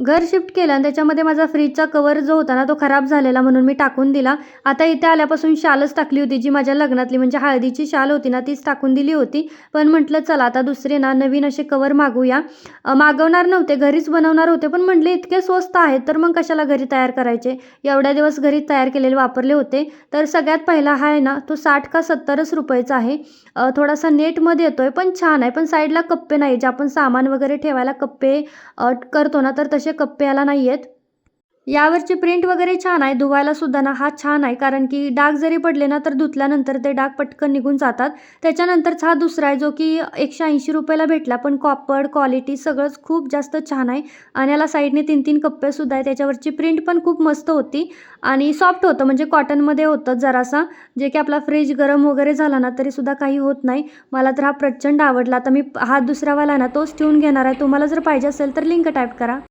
घर शिफ्ट केलं आणि त्याच्यामध्ये माझा फ्रीजचा कवर जो होता ना, तो खराब झालेला म्हणून मी टाकून दिला. आता इथे आल्यापासून शालच टाकली होती, जी माझ्या लग्नातली म्हणजे हळदीची शाल होती ना, तीच टाकून दिली होती. पण म्हटलं चला आता दुसरे ना नवीन असे कवर मागवूया. मागवणार नव्हते, घरीच बनवणार होते, पण म्हटले इतके स्वस्त आहेत, तर मग कशाला घरी तयार करायचे. एवढ्या दिवस घरी तयार केलेले वापरले होते. तर सगळ्यात पहिला हा आहे ना, तो 60 का 70च रुपयेचा आहे. थोडासा नेटमध्ये येतोय, पण छान आहे. पण साईडला कप्पे नाही, जे आपण सामान वगैरे ठेवायला कप्पे करतो ना, तर तसे कप्पे याला नाही आहेत. यावरची प्रिंट वगैरे छान आहे. धुवायला सुद्धा ना हा छान आहे, कारण की डाग जरी पडले ना, तर धुतल्यानंतर ते डाग पटकन निघून जातात. त्याच्यानंतरचा हा दुसरा आहे, जो की ₹180 ला भेटला. पण कापड, क्वालिटी सगळंच खूप जास्त छान आहे आणि याला साईडने 3-3 कप्पेसुद्धा आहे. त्याच्यावरची प्रिंट पण खूप मस्त होती आणि सॉफ्ट होतं, म्हणजे कॉटनमध्ये होतं जरासा, जे की आपला फ्रिज गरम वगैरे झाला ना, तरीसुद्धा काही होत नाही. मला तर हा प्रचंड आवडला. आता मी हा दुसरावाला ना, तोच ठेवून घेणार आहे. तुम्हाला जर पाहिजे असेल तर लिंक टाइप करा.